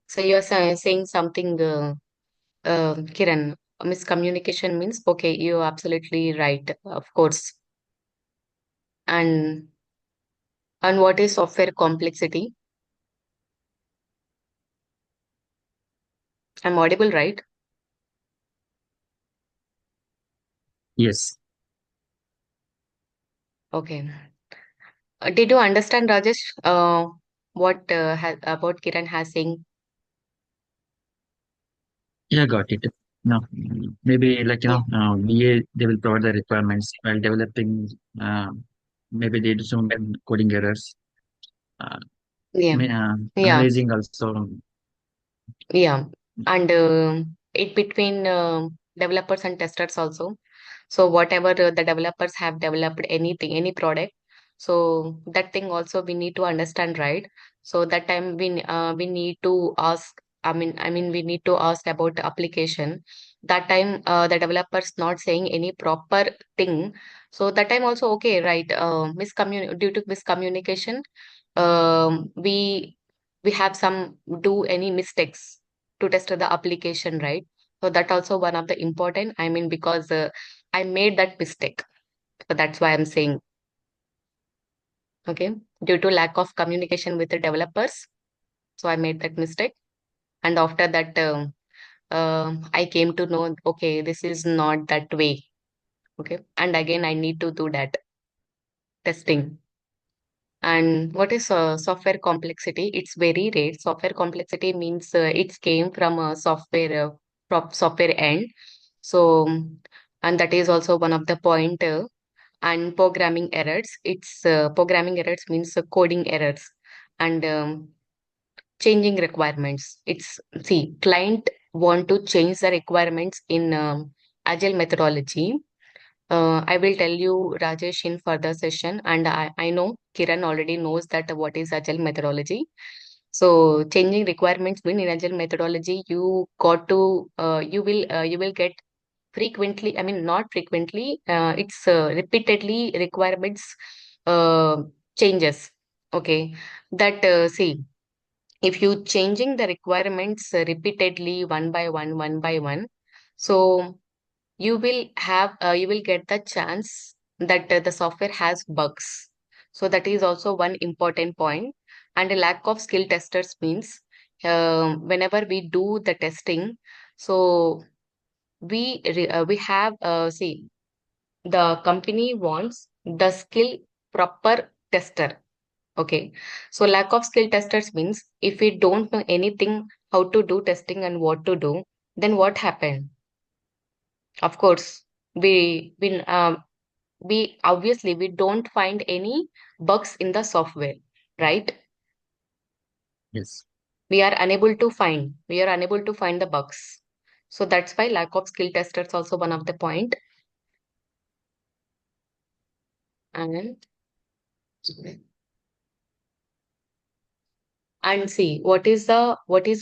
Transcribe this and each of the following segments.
So you're saying something, Kiran. Miscommunication means okay. You're absolutely right, of course. And what is software complexity? I'm audible, right? Yes. Okay. Did you understand, Rajesh? What about Kiran has saying? Yeah, got it. No, maybe Yeah. VA, they will provide the requirements while developing. Uh, Maybe they do some coding errors. Uh, Yeah. Yeah. Analyzing also. Yeah. And it between developers and testers also. So whatever the developers have developed anything, any product, so that thing also we need to understand, right? So that time we need to ask. I mean we need to ask about the application. That time the developers not saying any proper thing. So that time also okay, right? Due to miscommunication, we have some do any mistakes to test the application, right? So that also one of the important. I mean because I made that mistake. So that's why I'm saying, okay, due to lack of communication with the developers. So I made that mistake. And after that, I came to know, okay, this is not that way. Okay. And again, I need to do that testing. And what is software complexity? It's very rare. Software complexity means it came from a software end. So, and that is also one of the point. And programming errors. It's programming errors means coding errors and changing requirements. It's see, client want to change the requirements in agile methodology. I will tell you, Rajesh, in further session, and I know Kiran already knows that what is agile methodology. So changing requirements mean in agile methodology, you got to you will get frequently. I mean not frequently. It's repeatedly requirements uh, changes. Okay, that see if you changing the requirements repeatedly one by one, so you will get the chance that the software has bugs. So that is also one important point. And a lack of skill testers means whenever we do the testing, so we have see the company wants the skill proper tester. Okay, so lack of skill testers means if we don't know anything how to do testing and what to do, then what happened? Of course, we obviously we don't find any bugs in the software, right? Yes. We are unable to find the bugs. So that's why lack of skill testers also one of the point. And see what is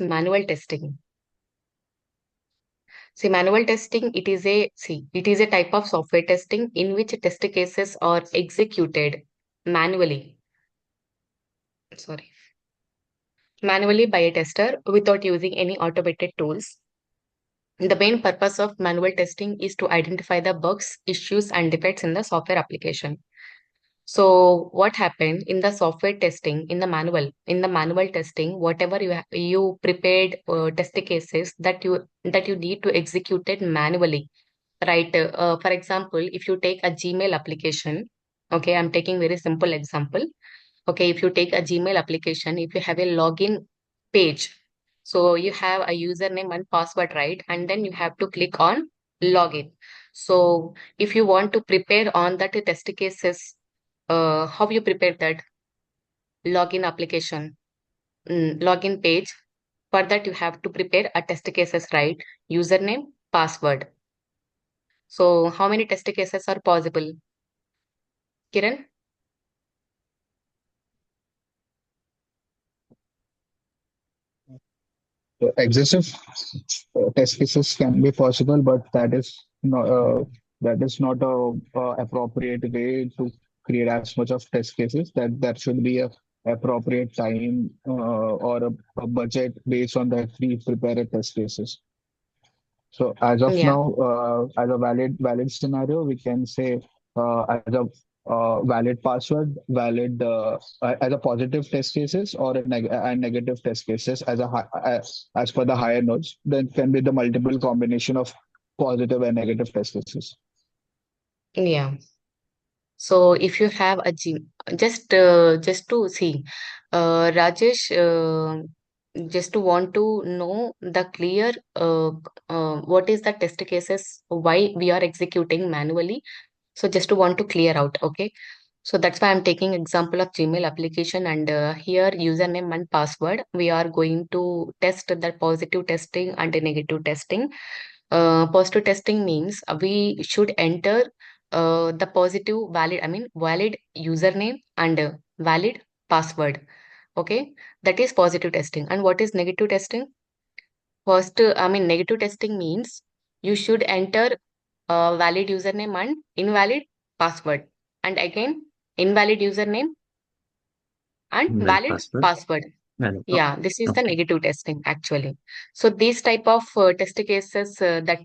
manual testing. See, manual testing, it is a type of software testing in which test cases are executed manually. Sorry, manually by a tester without using any automated tools. The main purpose of manual testing is to identify the bugs, issues, and defects in the software application. So, what happened in the software testing in the manual testing, whatever you prepared test cases that you need to execute it manually. Right. For example, if you take a Gmail application, okay, I'm taking very simple example. Okay, if you take a Gmail application, if you have a login page, so you have a username and password, right? And then you have to click on login. So if you want to prepare on that test cases, how you prepare that login application, login page? For that, you have to prepare a test cases, right? Username, password. So how many test cases are possible? Kiran? Excessive test cases can be possible, but that is not a appropriate way to create as much of test cases. That should be a appropriate time or a budget based on that we prepare a test cases. So as of Yeah. now, as a valid scenario, we can say as a valid password, valid as a positive test cases or a negative test cases as as per the higher nodes. Then can be the multiple combination of positive and negative test cases. Yeah. So if you have a gym, just to see, Rajesh, just to want to know the clear what is the test cases, why we are executing manually. So just to want to clear out, okay. So that's why I'm taking example of Gmail application, and here username and password. We are going to test the positive testing and the negative testing. Positive testing means we should enter the positive valid, I mean valid username and valid password. Okay, that is positive testing. And what is negative testing? First, I mean negative testing means you should enter valid username and invalid password, and again invalid username and Well, valid password. password. Well, Yeah, this is the okay. negative testing actually. So these type of test cases that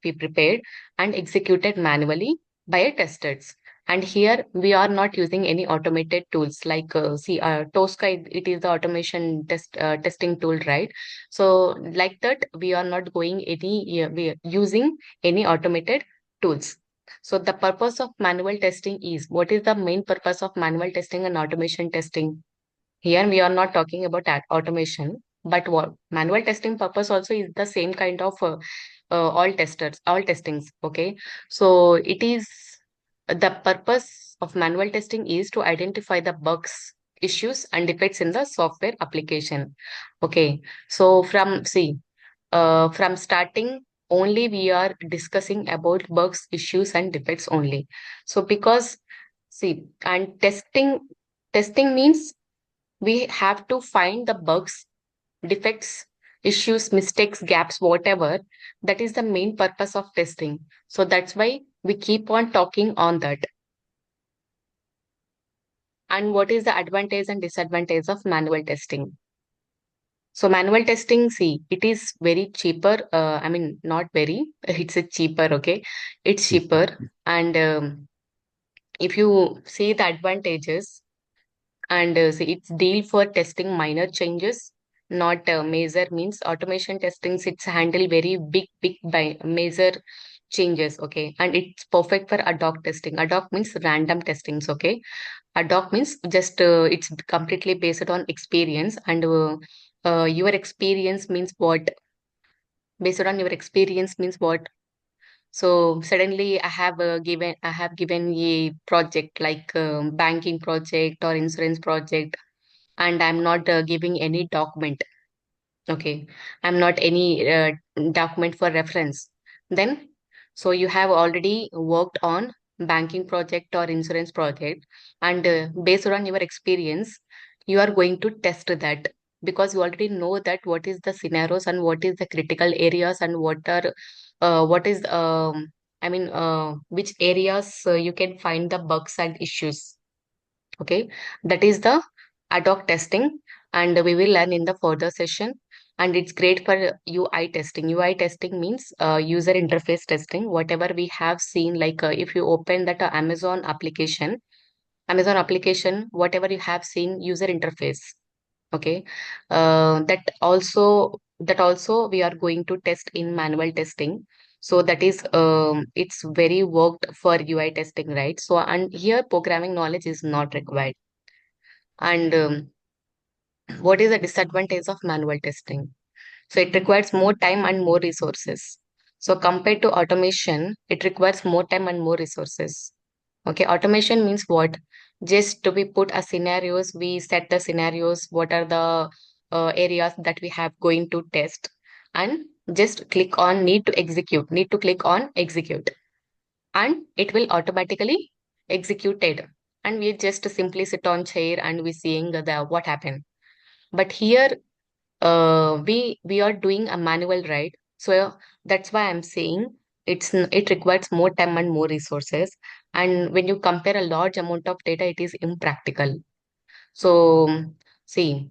we prepared and executed manually by testers. And here we are not using any automated tools like TOSCA. It is the automation testing tool, right? So like that, we are not going we are using any automated tools. So the purpose of manual testing is, what is the main purpose of manual testing and automation testing? Here we are not talking about automation, but what manual testing purpose also is the same kind of all testings. Okay, so it is the purpose of manual testing is to identify the bugs, issues, and defects in the software application. Okay, so from starting only we are discussing about bugs, issues, and defects only. So because and testing means we have to find the bugs, defects, issues, mistakes, gaps, whatever. That is the main purpose of testing. So that's why we keep on talking on that. And what is the advantage and disadvantage of manual testing? So manual testing, see, it is very cheaper. I mean, not very, it's a cheaper, okay? It's Cheaper. cheaper. And if you see the advantages, and see, it's deal for testing minor changes, not major. Means automation testings, it's handle very big by major changes. Okay, and it's perfect for ad hoc testing. Ad hoc means random testings. Okay, ad hoc means just it's completely based on experience, and your experience means what? Based on your experience means what? So suddenly I have given a project like banking project or insurance project, and I'm not giving any document. Okay, I'm not any document for reference. Then, so you have already worked on banking project or insurance project, and based on your experience, you are going to test that, because you already know that what is the scenarios and what is the critical areas and what is which areas you can find the bugs and issues. Okay, that is the ad hoc testing, and we will learn in the further session. And it's great for UI testing. UI testing means user interface testing. Whatever we have seen, like if you open that Amazon application, whatever you have seen, user interface. Okay, that also we are going to test in manual testing. So that is it's very worked for UI testing, right? So and here programming knowledge is not required. And what is the disadvantage of manual testing? So it requires more time and more resources. So compared to automation, it requires more time and more resources. Okay, automation means what? Just to be put a scenarios, we set the scenarios, what are the areas that we have going to test, and just click on need to click on execute, and it will automatically executed. And we just simply sit on chair and we seeing the what happened. But here we are doing a manual, right? So that's why I'm saying it requires more time and more resources. And when you compare a large amount of data, it is impractical. So see,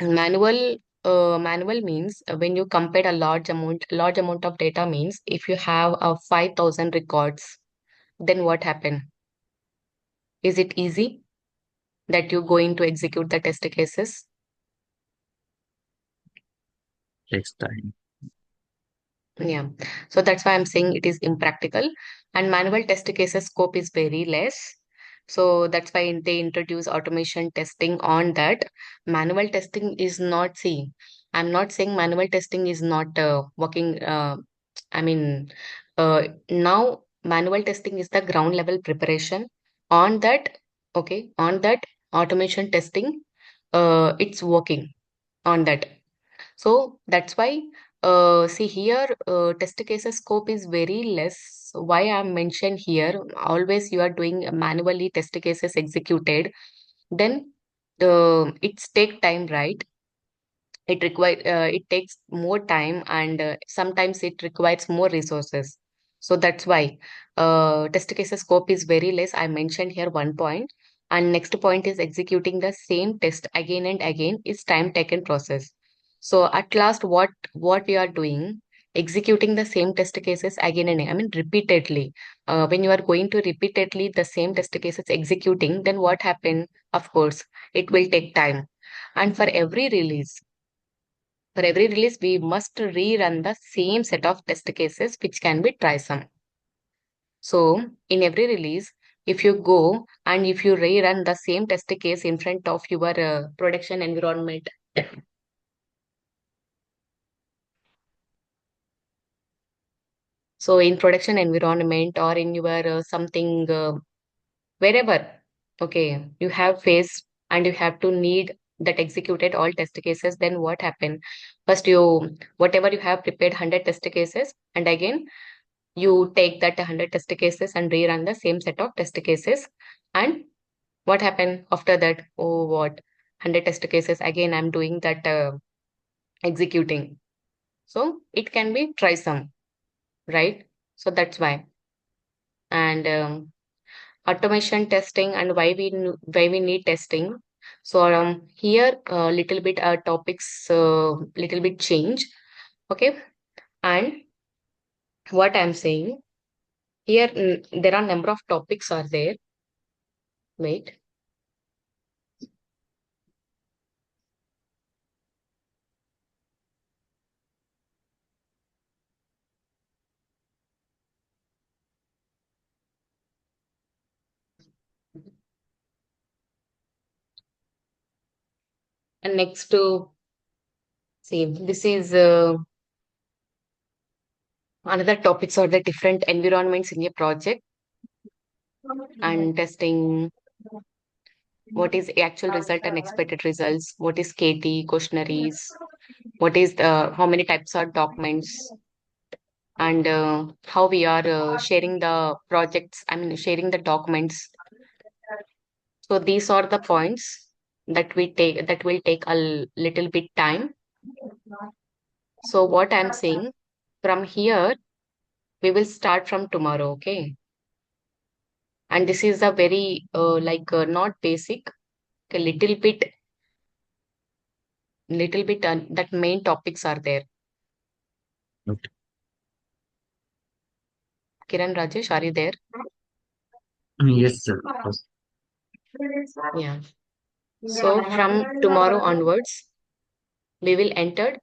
manual manual means when you compare a large amount of data means if you have 5,000 records, then what happen? Is it easy that you're going to execute the test cases? Takes time. Yeah. So that's why I'm saying it is impractical. And manual test cases scope is very less. So that's why they introduce automation testing on that. Manual testing is not, see, I'm not saying manual testing is not working. I mean, now manual testing is the ground level preparation. On that, okay, on that automation testing, it's working on that. So that's why, see here, test cases scope is very less. Why I'm mentioned here, always you are doing manually test cases executed, then it's take time, right? It takes more time and sometimes it requires more resources. So that's why test cases scope is very less. I mentioned here one point, and next point is executing the same test again and again is time taken process. So at last what we are doing, executing the same test cases again and again, I mean repeatedly. When you are going to repeatedly the same test cases executing, then what happen? Of course it will take time. And for every release, we must rerun the same set of test cases, which can be tiresome. So, in every release, if you go and if you rerun the same test case in front of your production environment, so in production environment or in your something wherever, okay, you have faced and you have to need that executed all test cases, then what happen? First, whatever you have prepared 100 test cases, and again you take that 100 test cases and rerun the same set of test cases. And what happened after that? Oh, what? 100 test cases. Again, I'm doing that executing. So it can be trisome, right? So that's why. And automation testing and why we need testing. So here little bit topics little bit change. Okay. And what I'm saying here, there are number of topics are there. Wait. And next to see, this is another topics are the different environments in a project and testing what is actual result and expected results, what is KT, questionnaires, what is the how many types of documents, and how we are sharing the projects, I mean sharing the documents. So these are the points that will take a little bit time. So what I'm saying, from here we will start from tomorrow, okay? And this is a very not basic, a little bit that main topics are there. Okay. Kiran, Rajesh, are you there? Yes, sir. Yeah. So from tomorrow onwards, we will enter,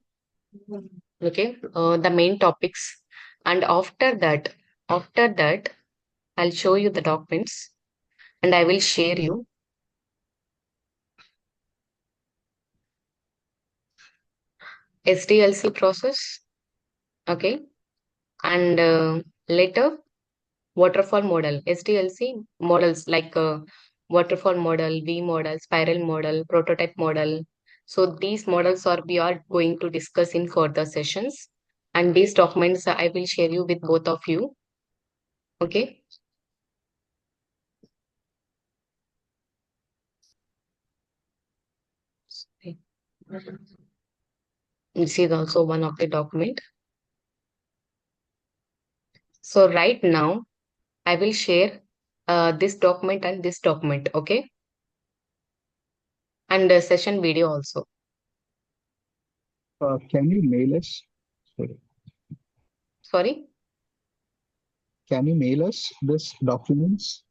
okay, the main topics. And after that, I'll show you the documents and I will share you SDLC process, okay, and later waterfall model, SDLC models like waterfall model, V model, spiral model, prototype model. So these models are we are going to discuss in further sessions. And these documents I will share you with both of you. Okay. This is also one of the document. So right now I will share this document and this document. Okay. and session video also. Can you mail us? Sorry. Sorry? Can you mail us this documents?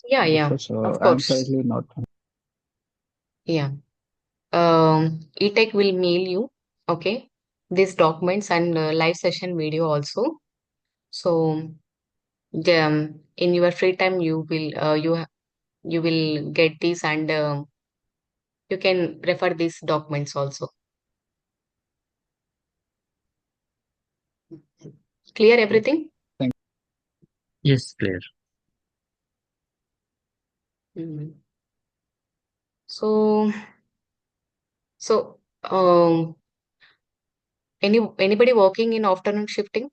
Yeah, yeah, Because of I am course. currently not. Yeah. E-Tech will mail you, okay, these documents and live session video also. So, in your free time, you will get this, and you can refer these documents also. Clear Okay. everything? Thank Yes, clear. Mhm. So, so, anybody working in afternoon shifting?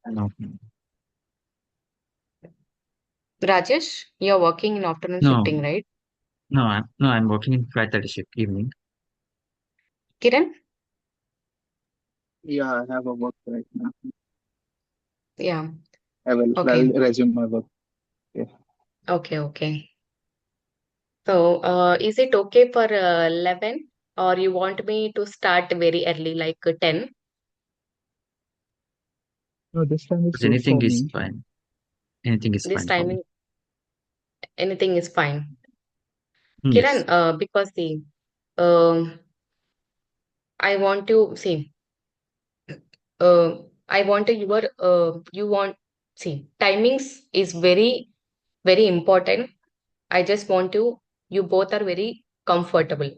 No, Rajesh, you're working in afternoon no, shifting, right? I'm working in 5:30 shift evening. Kiran? you. Yeah, I have a work right now. Yeah. I'll Okay. resume my work. Yeah. Okay. Okay. So, is it okay for 11, or you want me to start very early, like 10? No, this time is But good anything for is me. fine. Anything is This fine for me. timing, anything is fine. Yes, Kiran, because see, um, I want to see, I want to you want, see, timings is very, very important. I just want to, you both are very comfortable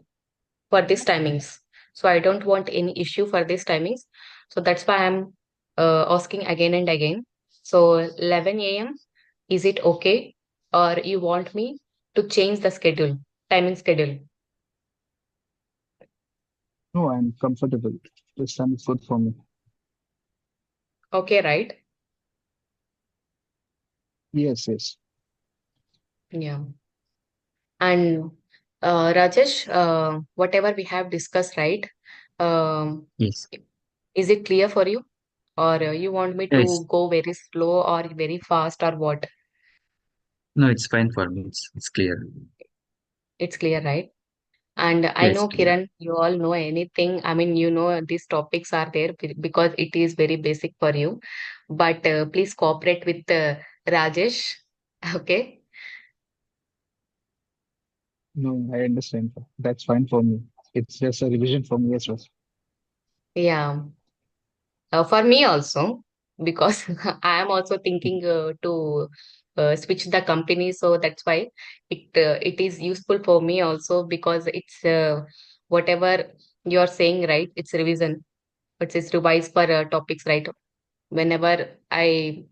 for these timings. So I don't want any issue for these timings. So that's why I'm asking again and again. So 11 a.m., is it okay? Or you want me to change the schedule, timing schedule? No, I'm comfortable. This time is good for me. Okay, right? Yes, yes. Yeah. And Rajesh, whatever we have discussed, right? Um, yes. is it clear for you? Or you want me Yes. to go very slow or very fast or what? No, it's fine for me. It's clear. It's clear, right? And I Yes, know, clear. Kiran, you all know anything. I mean, you know, these topics are there because it is very basic for you. But please cooperate with Rajesh. Okay. No, I understand. That's fine for me. It's just a revision for me as well. Yeah. For me also, because I am also thinking to switch the company. So that's why it is useful for me also because it's whatever you're saying, right? It's revision. It's revise for topics, right? Whenever I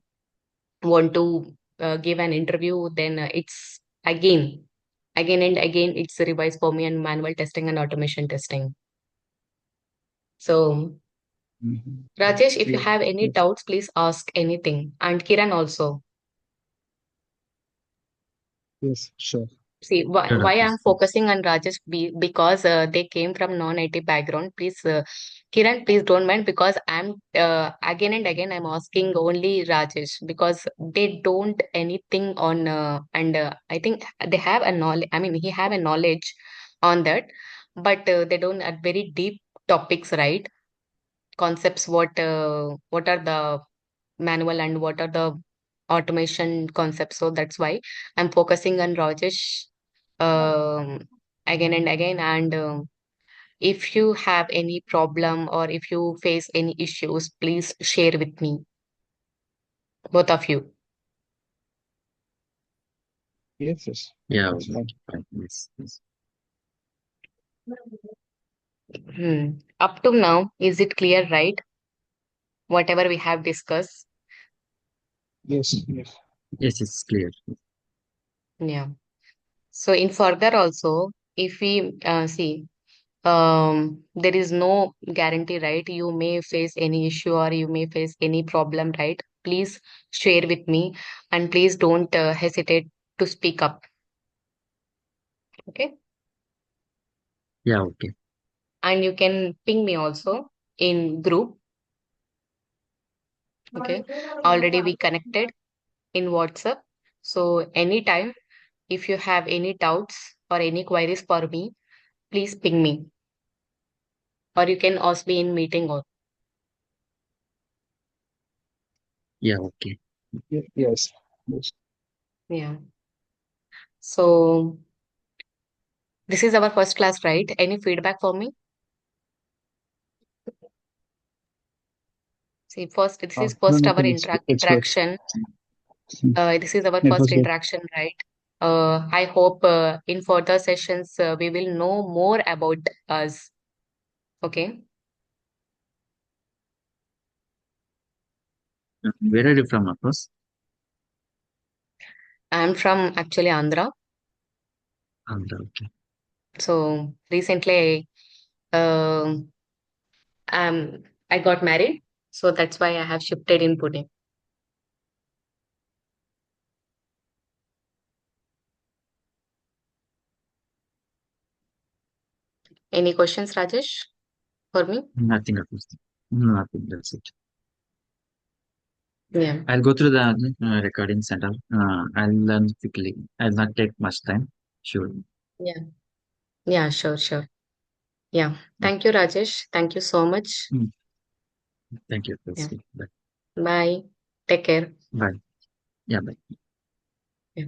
want to give an interview, then it's again and again, it's revised for me and manual testing and automation testing. So, Mhm. Rajesh, if you Yeah. have any Yes. doubts, please ask anything. And Kiran also. Yes. Sure. See, Sure, why Rakesh. I'm focusing on Rajesh because they came from non-IT background. Please, Kiran, please don't mind because I'm again and again I'm asking only Rajesh because they don't anything on and I think they have a knowledge. I mean, he have a knowledge on that, but they don't at very deep topics, right? Concepts. What are the manual and what are the automation concepts. So that's why I'm focusing on Rajesh um, again and again. And if you have any problem or if you face any issues, please share with me, both of you. Yes. Yes. Yeah, That's okay, fine. fine. Yes, yes. Up to now, is it clear, right? Whatever we have discussed. Yes. Yes. Yes, it's clear. Yeah. So in further also, if we see there is no guarantee, right? You may face any issue or you may face any problem, right? Please share with me and please don't hesitate to speak up. Okay. Yeah, okay. And you can ping me also in group. Okay. Already we connected in WhatsApp. So anytime. If you have any doubts or any queries for me, please ping me, or you can ask me in meeting or Yeah, okay. Yes. Yes. yeah. So this is our first class, right? Any feedback for me? See, first, this is No, first our nothing. It's good. interaction. This is our It first was good. interaction, right? I hope in further sessions we will know more about us. Okay. Where are you from, Afros? I'm from actually Andhra. Andhra, okay. So recently, um, I got married. So that's why I have shifted in Pune. Any questions, Rajesh, for me? Nothing, Afros. Nothing, that's it. Yeah. I'll go through the recording center. I'll learn quickly. I'll not take much time. Sure. Yeah. Yeah, sure, sure. Yeah. Thank you, Rajesh. Thank you so much. Mm. Thank you, Yeah. Afros. Bye. Bye. Take care. Bye. Yeah, bye. Yeah.